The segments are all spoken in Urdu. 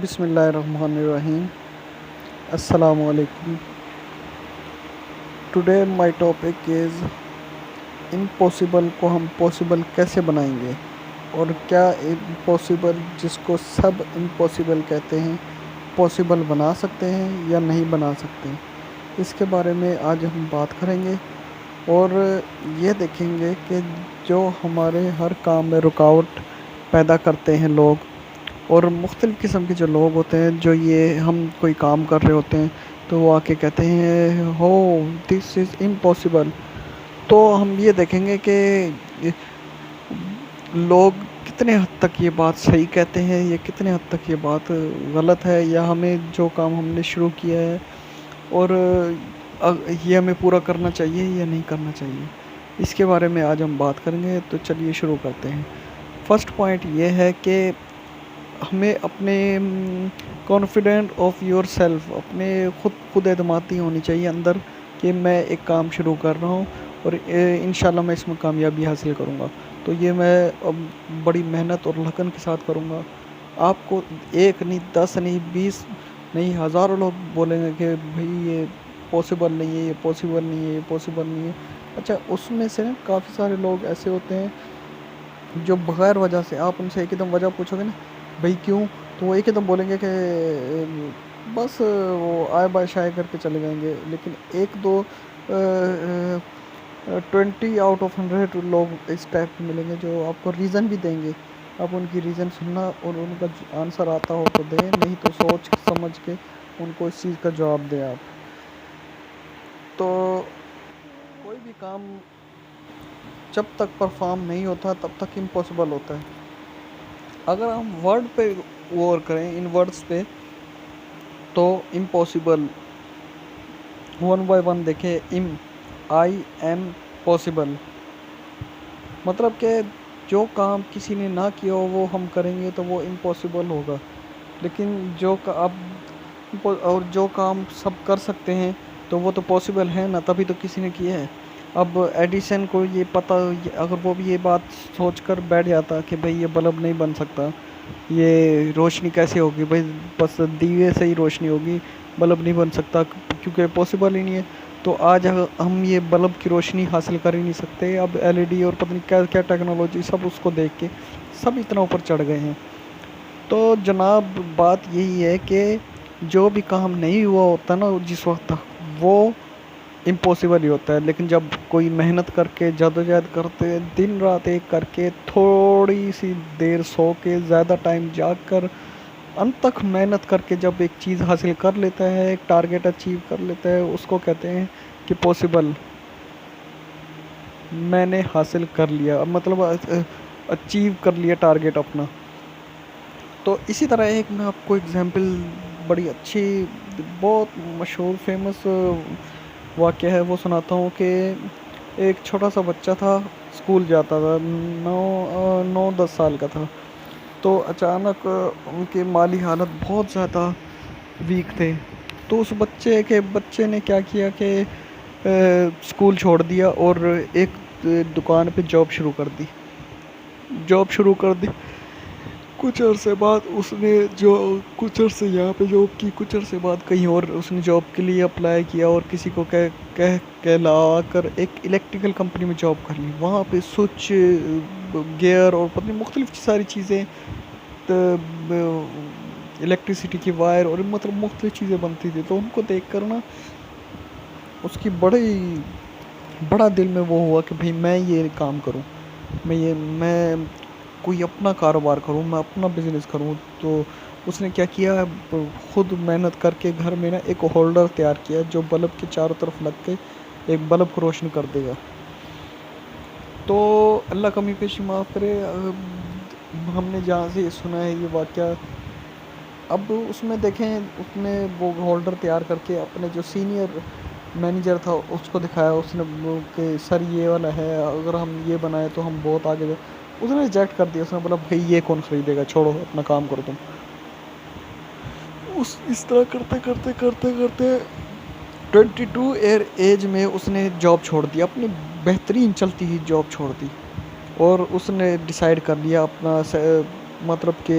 بسم اللہ الرحمن الرحیم. السلام علیکم. Today my topic is impossible کو ہم پاسبل کیسے بنائیں گے، اور کیا امپاسبل جس کو سب امپاسبل کہتے ہیں پاسبل بنا سکتے ہیں یا نہیں بنا سکتے. اس کے بارے میں آج ہم بات کریں گے اور یہ دیکھیں گے کہ جو ہمارے ہر کام میں رکاوٹ پیدا کرتے ہیں لوگ، اور مختلف قسم کے جو لوگ ہوتے ہیں، جو یہ ہم کوئی کام کر رہے ہوتے ہیں تو وہ آ کے کہتے ہیں ہو دس از امپاسبل. تو ہم یہ دیکھیں گے کہ لوگ کتنے حد تک یہ بات صحیح کہتے ہیں یا کتنے حد تک یہ بات غلط ہے، یا ہمیں جو کام ہم نے شروع کیا ہے اور یہ ہمیں پورا کرنا چاہیے یا نہیں کرنا چاہیے. اس کے بارے میں آج ہم بات کریں گے. تو چلیے شروع کرتے ہیں. فرسٹ پوائنٹ یہ ہے کہ ہمیں اپنے کانفیڈنٹ آف یور سیلف، اپنے خود اعتمادی ہونی چاہیے اندر، کہ میں ایک کام شروع کر رہا ہوں اور انشاءاللہ میں اس میں کامیابی حاصل کروں گا. تو یہ میں بڑی محنت اور لگن کے ساتھ کروں گا. آپ کو ایک نہیں، 10 نہیں، 20 نہیں، ہزاروں لوگ بولیں گے کہ بھائی یہ پاسبل نہیں ہے، یہ پاسبل نہیں ہے، یہ پاسبل نہیں ہے. اچھا، اس میں سے کافی سارے لوگ ایسے ہوتے ہیں جو بغیر وجہ سے، آپ ان سے ایک دم وجہ پوچھو گے نا بھائی کیوں، تو وہ ایک دم بولیں گے کہ بس وہ آئے بائے شائع کر کے چلے جائیں گے. لیکن ایک دو 20 آؤٹ آف 100 لوگ اس ٹائپ کے ملیں گے جو آپ کو ریزن بھی دیں گے. آپ ان کی ریزن سننا اور ان کا آنسر آتا ہو تو دیں، نہیں تو سوچ سمجھ کے ان کو اس چیز کا جواب دیں آپ. تو کوئی بھی کام جب تک پرفارم نہیں ہوتا تب تک امپاسبل ہوتا ہے. اگر ہم ورڈ پہ غور کریں، ان ورڈز پہ، تو امپاسبل 1 بائی 1 دیکھیں. آئی ایم پاسبل مطلب کہ جو کام کسی نے نہ کیا ہو وہ ہم کریں گے تو وہ امپاسبل ہوگا. لیکن اور جو کام سب کر سکتے ہیں تو وہ تو پاسبل ہے نا، تبھی تو کسی نے کیا ہے. اب ایڈیسن کو یہ پتہ، اگر وہ بھی یہ بات سوچ کر بیٹھ جاتا کہ بھئی یہ بلب نہیں بن سکتا، یہ روشنی کیسے ہوگی، بھئی بس دیوے سے ہی روشنی ہوگی، بلب نہیں بن سکتا کیونکہ پاسبل ہی نہیں ہے، تو آج ہم یہ بلب کی روشنی حاصل کر ہی نہیں سکتے. اب LED اور پتہ نہیں کیا کیا ٹیکنالوجی، سب اس کو دیکھ کے سب اتنا اوپر چڑھ گئے ہیں. تو جناب بات یہی ہے کہ جو بھی کام نہیں ہوا ہوتا نا جس وقت، وہ امپاسبل ہی ہوتا ہے. لیکن جب کوئی محنت کر کے، جدوجہد کرتے، دن رات ایک کر کے، تھوڑی سی دیر سو کے، زیادہ ٹائم جاگ کر، انت تک محنت کر کے جب ایک چیز حاصل کر لیتا ہے، ایک ٹارگیٹ اچیو کر لیتا ہے، اس کو کہتے ہیں کہ پاسبل، میں نے حاصل کر لیا، مطلب اچیو کر لیا ٹارگیٹ اپنا. تو اسی طرح ایک میں آپ کو اگزامپل، بڑی اچھی، بہت مشہور فیمس واقعہ ہے وہ سناتا ہوں. کہ ایک چھوٹا سا بچہ تھا، اسکول جاتا تھا، 9-10 سال کا تھا. تو اچانک ان کے مالی حالت بہت زیادہ ویک تھے. تو اس بچے نے کیا کیا کہ اسکول چھوڑ دیا اور ایک دکان پہ جاب شروع کر دی. کچھ عرصے بعد اس نے کچھ عرصے یہاں پہ جاب کی، کچھ عرصے بعد کہیں اور اس نے جاب کے لیے اپلائی کیا، اور کسی کو کہلا کر ایک الیکٹریکل کمپنی میں جاب کر لی. وہاں پہ سوئچ، گیئر اور پتہ نہیں مختلف ساری چیزیں، الیکٹریسٹی کی وائر اور مطلب مختلف چیزیں بنتی تھی. تو ان کو دیکھ کر نا اس کی بڑا دل میں وہ ہوا کہ بھئی میں یہ کام کروں، میں کوئی اپنا کاروبار کروں، میں اپنا بزنس کروں. تو اس نے کیا کیا، خود محنت کر کے گھر میں نا ایک ہولڈر تیار کیا جو بلب کے چاروں طرف لگ کے ایک بلب کو روشن کر دے گا. تو اللہ کمی پیشی معاف کرے، ہم نے جہاں سے یہ سنا ہے یہ واقعہ، اب اس میں دیکھیں اس نے وہ ہولڈر تیار کر کے اپنے جو سینئر مینیجر تھا اس کو دکھایا. اس نے کہ سر یہ والا ہے، اگر ہم یہ بنائیں تو ہم بہت آگے جائیں. اس نے ریجیکٹ کر دیا. اس نے بولا بھائی یہ کون خریدے گا، چھوڑو اپنا کام کرو تم. اس طرح کرتے 22 ایج میں اس نے جاب چھوڑ دی، اپنی بہترین چلتی ہوئی جاب چھوڑ دی، اور اس نے ڈیسائیڈ کر لیا اپنا، مطلب کہ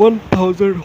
1000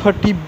30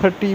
30